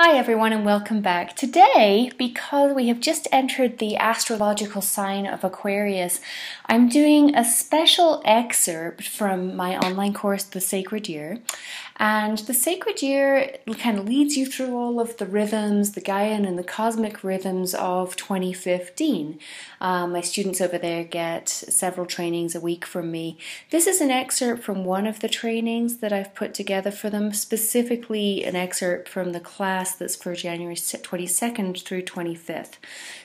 Hi everyone and welcome back. Today, because we have just entered the astrological sign of Aquarius, I'm doing a special excerpt from my online course, The Sacred Year. And the Sacred Year kind of leads you through all of the rhythms, the Gaian and the cosmic rhythms of 2015. My students over there get several trainings a week from me. This is an excerpt from one of the trainings that I've put together for them, specifically an excerpt from the class that's for January 22nd through 25th.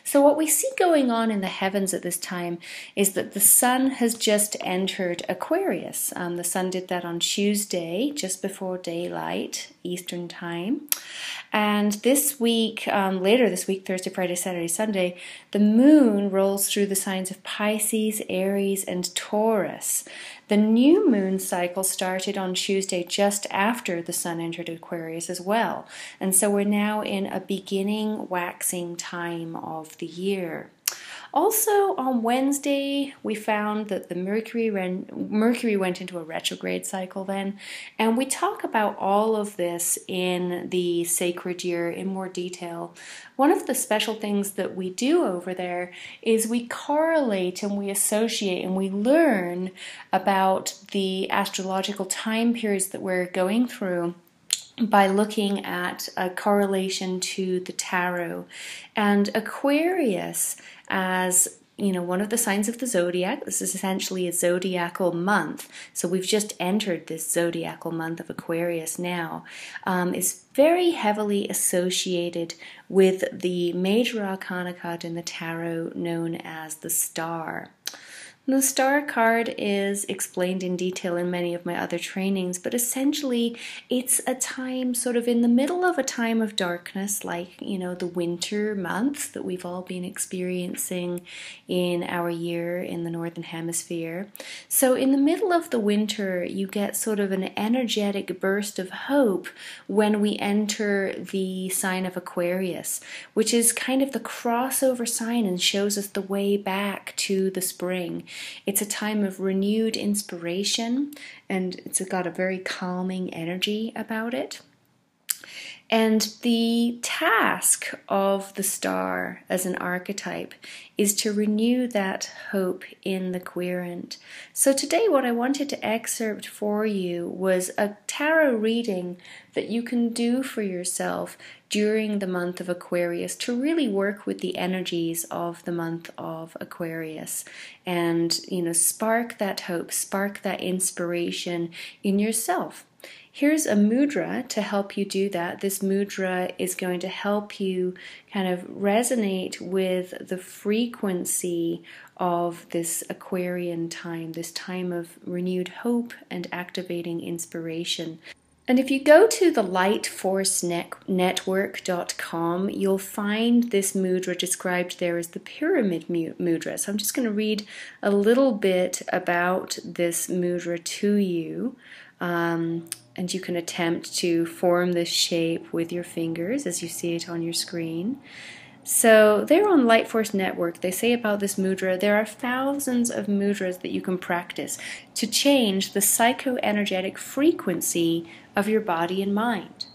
So what we see going on in the heavens at this time is that the sun has just entered Aquarius. The sun did that on Tuesday, just before daylight, Eastern time. And this week, later this week, Thursday, Friday, Saturday, Sunday, the moon rolls through the signs of Pisces, Aries, and Taurus. The new moon cycle started on Tuesday just after the sun entered Aquarius as well. And so we're now in a beginning waxing time of the year. Also, on Wednesday, we found that the Mercury went into a retrograde cycle then, and we talk about all of this in the Sacred Year in more detail. One of the special things that we do over there is we correlate and we associate and we learn about the astrological time periods that we're going through by looking at a correlation to the tarot. And Aquarius, as one of the signs of the zodiac, this is essentially a zodiacal month, so we've just entered this zodiacal month of Aquarius now, is very heavily associated with the major arcana card in the tarot known as the star. The star card is explained in detail in many of my other trainings, but essentially it's a time sort of in the middle of a time of darkness, like, the winter months that we've all been experiencing in our year in the Northern Hemisphere. So in the middle of the winter, you get sort of an energetic burst of hope when we enter the sign of Aquarius, which is kind of the crossover sign and shows us the way back to the spring. It's a time of renewed inspiration, and it's got a very calming energy about it. And the task of the star as an archetype is to renew that hope in the querent. So today what I wanted to excerpt for you was a tarot reading that you can do for yourself during the month of Aquarius to really work with the energies of the month of Aquarius and, spark that hope, spark that inspiration in yourself. Here's a mudra to help you do that. This mudra is going to help you kind of resonate with the frequency of this Aquarian time, this time of renewed hope and activating inspiration. And if you go to the lightforcenetwork.com, you'll find this mudra described there as the pyramid mudra. So I'm just going to read a little bit about this mudra to you. And you can attempt to form this shape with your fingers as you see it on your screen. So they're on Light Force Network. They say about this mudra, there are thousands of mudras that you can practice to change the psychoenergetic frequency of your body and mind.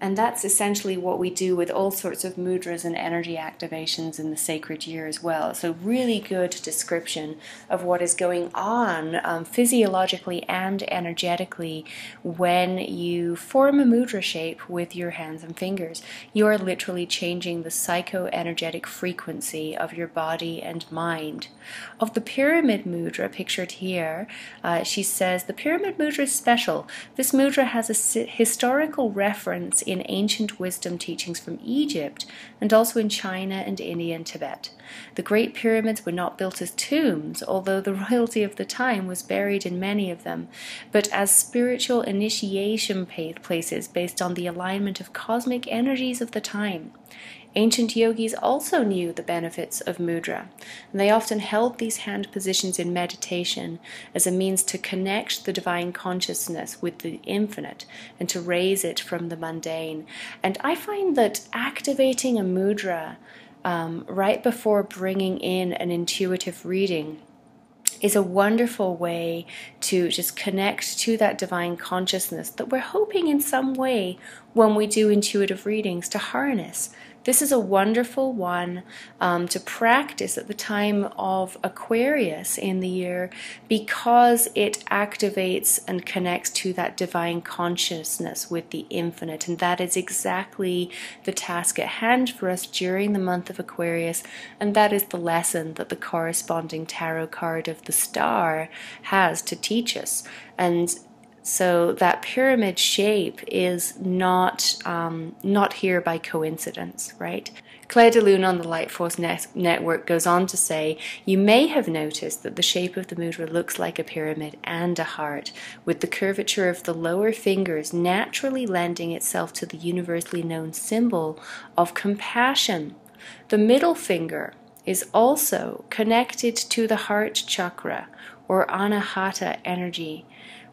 And that's essentially what we do with all sorts of mudras and energy activations in the Sacred Year as well. So really good description of what is going on physiologically and energetically when you form a mudra shape with your hands and fingers. You are literally changing the psychoenergetic frequency of your body and mind. Of the pyramid mudra pictured here, she says, the pyramid mudra is special. This mudra has a historical reference in ancient wisdom teachings from Egypt and also in China and India and Tibet. The Great Pyramids were not built as tombs, although the royalty of the time was buried in many of them, but as spiritual initiation places based on the alignment of cosmic energies of the time. Ancient yogis also knew the benefits of mudra, and they often held these hand positions in meditation as a means to connect the divine consciousness with the infinite and to raise it from the mundane. And I find that activating a mudra right before bringing in an intuitive reading is a wonderful way to just connect to that divine consciousness that we're hoping in some way when we do intuitive readings to harness. This is a wonderful one to practice at the time of Aquarius in the year, because it activates and connects to that divine consciousness with the infinite. And that is exactly the task at hand for us during the month of Aquarius. And that is the lesson that the corresponding tarot card of the star has to teach us. And so that pyramid shape is not here by coincidence, right? Claire de Lune on the Light Force Network goes on to say, you may have noticed that the shape of the mudra looks like a pyramid and a heart, with the curvature of the lower fingers naturally lending itself to the universally known symbol of compassion. The middle finger is also connected to the heart chakra, or anahata energy.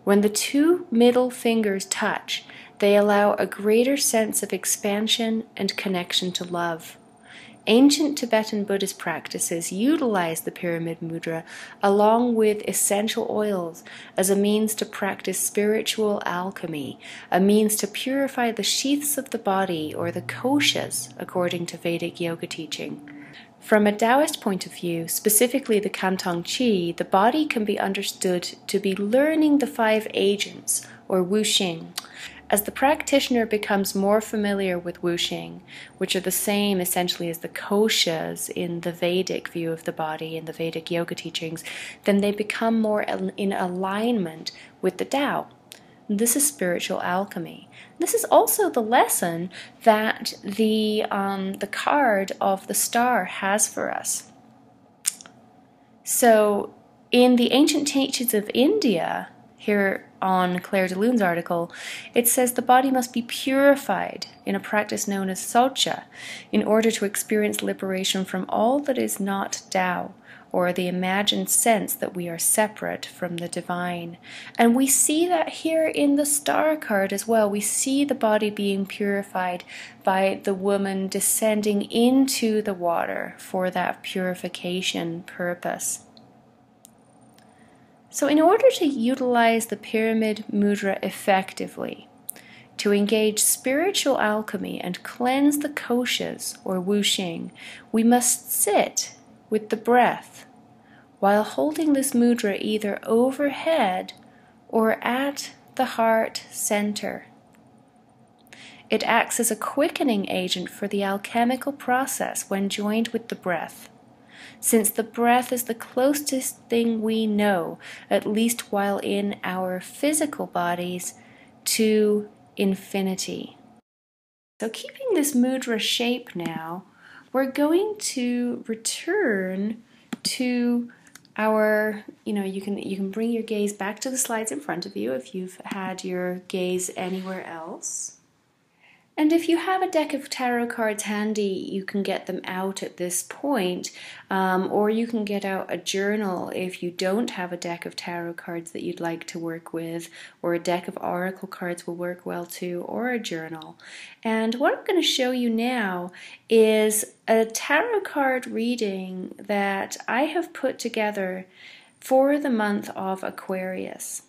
When the two middle fingers touch, they allow a greater sense of expansion and connection to love. Ancient Tibetan Buddhist practices utilize the pyramid mudra along with essential oils as a means to practice spiritual alchemy, a means to purify the sheaths of the body, or the koshas, according to Vedic yoga teaching. From a Taoist point of view, specifically the Cantong Chi, the body can be understood to be learning the 5 agents, or wuxing. As the practitioner becomes more familiar with wuxing, which are the same essentially as the koshas in the Vedic view of the body in the Vedic yoga teachings, then they become more in alignment with the Tao. This is spiritual alchemy. This is also the lesson that the card of the star has for us. So in the ancient teachings of India, here on Claire de Lune's article, it says the body must be purified in a practice known as socha in order to experience liberation from all that is not Tao, or the imagined sense that we are separate from the divine. And we see that here in the star card as well. We see the body being purified by the woman descending into the water for that purification purpose. So in order to utilize the pyramid mudra effectively, to engage spiritual alchemy and cleanse the koshas, or wuxing, we must sit with the breath while holding this mudra either overhead or at the heart center. It acts as a quickening agent for the alchemical process when joined with the breath, since the breath is the closest thing we know, at least while in our physical bodies, to infinity. So keeping this mudra shape now, we're going to return to our, you can bring your gaze back to the slides in front of you if you've had your gaze anywhere else. And if you have a deck of tarot cards handy, you can get them out at this point, or you can get out a journal if you don't have a deck of tarot cards that you'd like to work with, or a deck of oracle cards will work well too, or a journal. And what I'm going to show you now is a tarot card reading that I have put together for the month of Aquarius.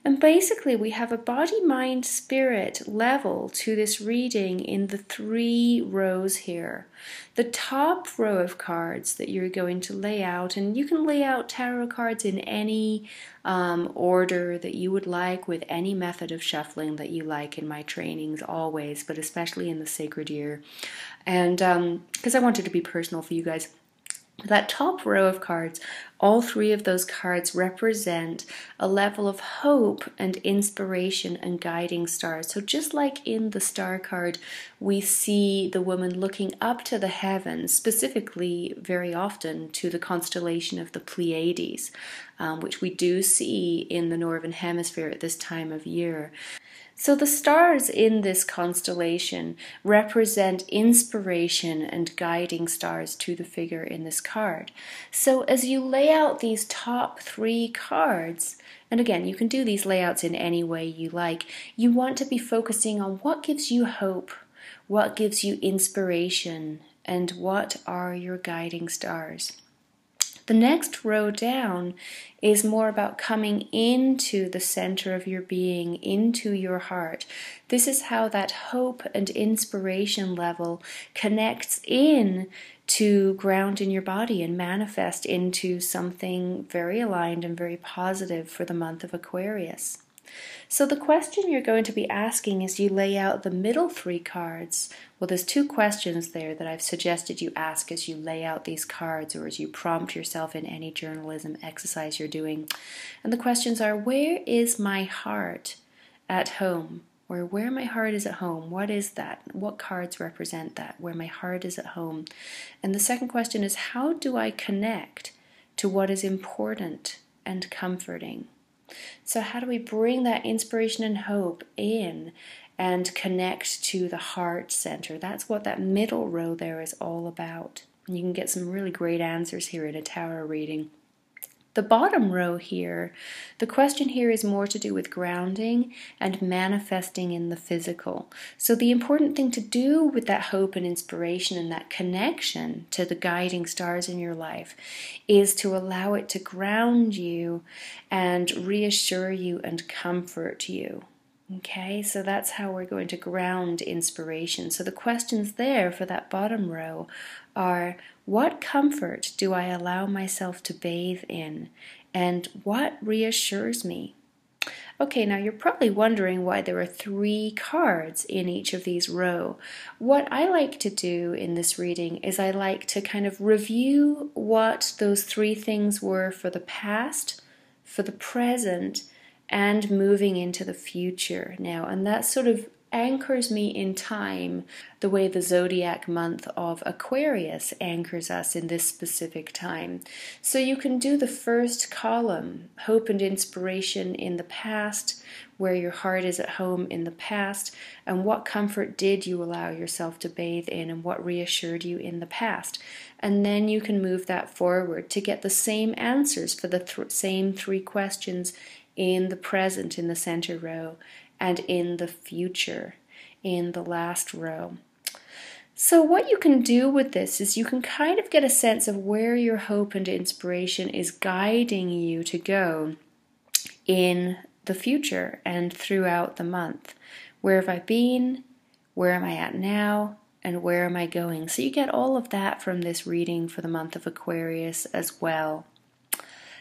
And basically we have a body, mind, spirit level to this reading in the 3 rows here. The top row of cards that you're going to lay out, and you can lay out tarot cards in any order that you would like, with any method of shuffling that you like in my trainings always, but especially in the sacred year. And because I wanted to be personal for you guys. That top row of cards, all 3 of those cards represent a level of hope and inspiration and guiding stars. So just like in the star card, we see the woman looking up to the heavens, specifically very often to the constellation of the Pleiades, which we do see in the Northern Hemisphere at this time of year. So the stars in this constellation represent inspiration and guiding stars to the figure in this card. So as you lay out these top 3 cards, and again, you can do these layouts in any way you like, you want to be focusing on what gives you hope, what gives you inspiration, and what are your guiding stars. The next row down is more about coming into the center of your being, into your heart. This is how that hope and inspiration level connects in to ground in your body and manifest into something very aligned and very positive for the month of Aquarius. So the question you're going to be asking as you lay out the middle 3 cards, well, there's 2 questions there that I've suggested you ask as you lay out these cards or as you prompt yourself in any journalism exercise you're doing. And the questions are, where is my heart at home? Or where my heart is at home, what is that? What cards represent that? Where my heart is at home. And the second question is, how do I connect to what is important and comforting? So how do we bring that inspiration and hope in and connect to the heart center? That's what that middle row there is all about. And you can get some really great answers here in a tarot reading. The bottom row here, the question here is more to do with grounding and manifesting in the physical. So the important thing to do with that hope and inspiration and that connection to the guiding stars in your life is to allow it to ground you and reassure you and comfort you. Okay, so that's how we're going to ground inspiration. So the questions there for that bottom row are, what comfort do I allow myself to bathe in? And what reassures me? Okay, now you're probably wondering why there are 3 cards in each of these rows. What I like to do in this reading is I like to kind of review what those 3 things were for the past, for the present, and moving into the future now. And that sort of anchors me in time the way the zodiac month of Aquarius anchors us in this specific time. So you can do the first column, hope and inspiration in the past, where your heart is at home in the past, and what comfort did you allow yourself to bathe in and what reassured you in the past. And then you can move that forward to get the same answers for the same 3 questions in the present in the center row and in the future in the last row. So what you can do with this is you can kind of get a sense of where your hope and inspiration is guiding you to go in the future and throughout the month. Where have I been? Where am I at now? And where am I going? So you get all of that from this reading for the month of Aquarius as well.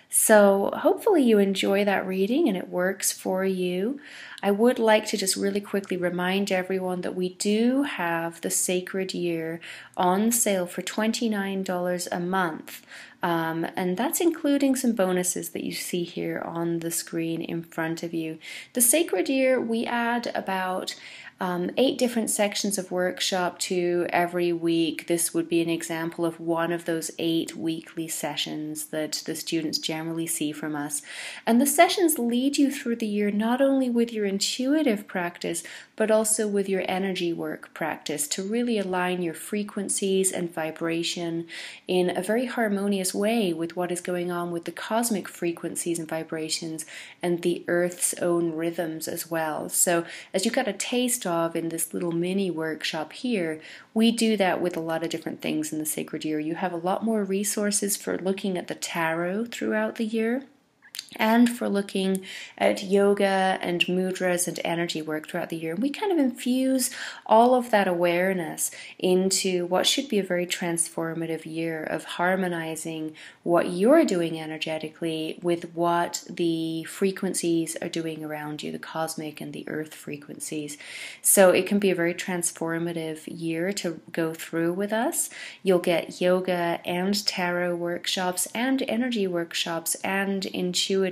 So hopefully you enjoy that reading and it works for you. I would like to just really quickly remind everyone that we do have the Sacred Year on sale for $29 a month. And that's including some bonuses that you see here on the screen in front of you. The Sacred Year, we add about 8 different sections of workshop to every week. This would be an example of one of those 8 weekly sessions that the students generally see from us. And the sessions lead you through the year not only with your intuitive practice, but also with your energy work practice to really align your frequencies and vibration in a very harmonious way with what is going on with the cosmic frequencies and vibrations and the Earth's own rhythms as well. So as you got a taste of in this little mini workshop here, we do that with a lot of different things in the Sacred Year. You have a lot more resources for looking at the tarot throughout the year, and for looking at yoga and mudras and energy work throughout the year. And we kind of infuse all of that awareness into what should be a very transformative year of harmonizing what you're doing energetically with what the frequencies are doing around you, the cosmic and the earth frequencies. So it can be a very transformative year to go through with us. You'll get yoga and tarot workshops and energy workshops and intuitive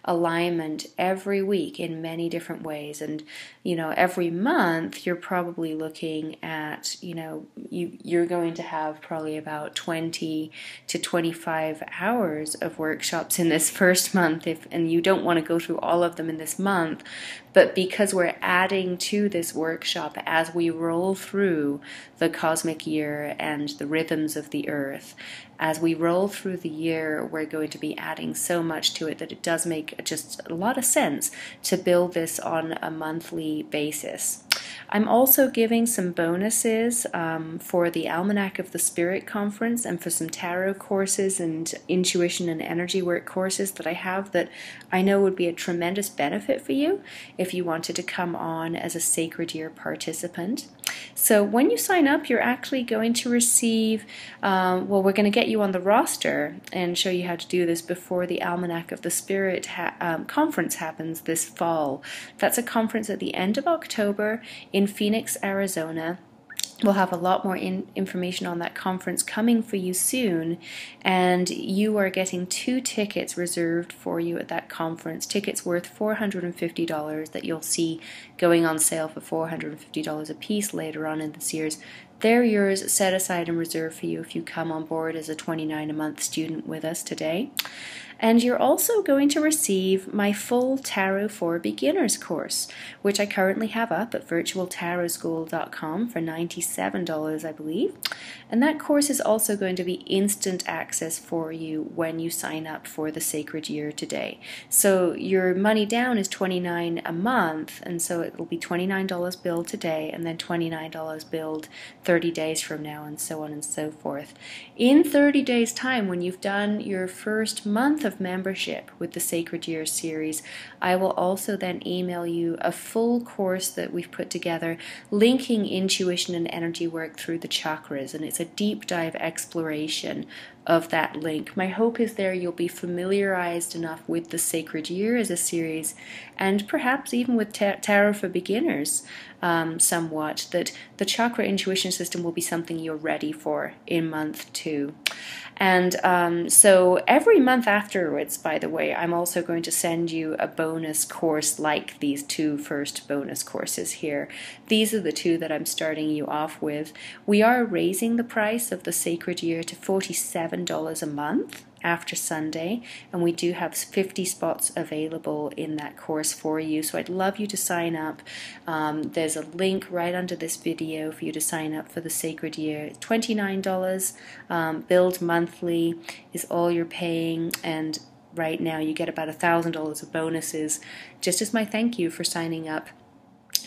alignment every week in many different ways. And every month you're probably looking at you're going to have probably about 20 to 25 hours of workshops in this first month, and you don't want to go through all of them in this month. But because we're adding to this workshop as we roll through the cosmic year and the rhythms of the earth, as we roll through the year, we're going to be adding so much to it that it does make just a lot of sense to build this on a monthly basis. I'm also giving some bonuses for the Almanac of the Spirit conference and for some tarot courses and intuition and energy work courses that I have that I know would be a tremendous benefit for you if you wanted to come on as a Sacred Year participant. So when you sign up, you're actually going to receive, well, we're going to get you on the roster and show you how to do this before the Almanac of the Spirit conference happens this fall. That's a conference at the end of October in Phoenix, Arizona. We'll have a lot more information on that conference coming for you soon, and you are getting 2 tickets reserved for you at that conference, tickets worth $450 that you'll see going on sale for $450 a piece later on in the series. They're yours, set aside and reserved for you if you come on board as a $29 a month student with us today. And you're also going to receive my full Tarot for Beginners course, which I currently have up at virtualtarotschool.com for $97, I believe. And that course is also going to be instant access for you when you sign up for the Sacred Year today. So your money down is $29 a month, and so it will be $29 billed today and then $29 billed 30 days from now, and so on and so forth. In 30 days' time, when you've done your first month of membership with the Sacred Year series, I will also then email you a full course that we've put together linking intuition and energy work through the chakras, and it's a deep dive exploration of that link. My hope is there you'll be familiarized enough with the Sacred Year as a series, and perhaps even with Tarot for Beginners somewhat, that the chakra intuition system will be something you're ready for in month 2. And so every month afterwards, by the way, I'm also going to send you a bonus course like these 2 first bonus courses here. These are the 2 that I'm starting you off with. We are raising the price of the Sacred Year to $47 a month after Sunday, and we do have 50 spots available in that course for you, so I'd love you to sign up. There's a link right under this video for you to sign up for the Sacred Year. $29 billed monthly is all you're paying, and right now you get about $1,000 of bonuses just as my thank you for signing up.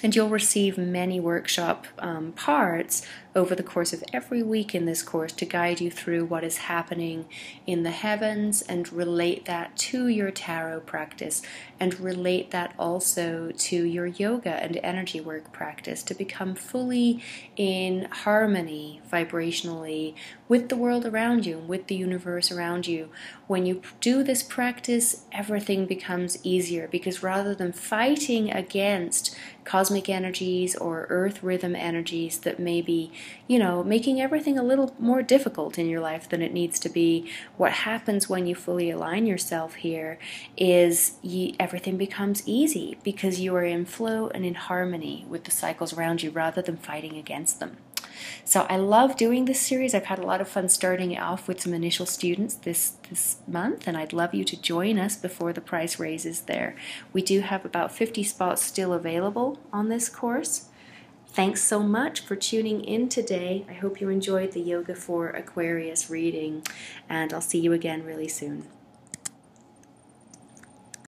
And you'll receive many workshop parts over the course of every week in this course to guide you through what is happening in the heavens and relate that to your tarot practice and relate that also to your yoga and energy work practice to become fully in harmony vibrationally with the world around you, with the universe around you. When you do this practice, everything becomes easier, because rather than fighting against cosmic energies or earth rhythm energies that may be, making everything a little more difficult in your life than it needs to be, what happens when you fully align yourself here is everything becomes easy, because you are in flow and in harmony with the cycles around you rather than fighting against them. So I love doing this series. I've had a lot of fun starting it off with some initial students this month, and I'd love you to join us before the price raises there. We do have about 50 spots still available on this course. Thanks so much for tuning in today. I hope you enjoyed the Yoga for Aquarius reading, and I'll see you again really soon.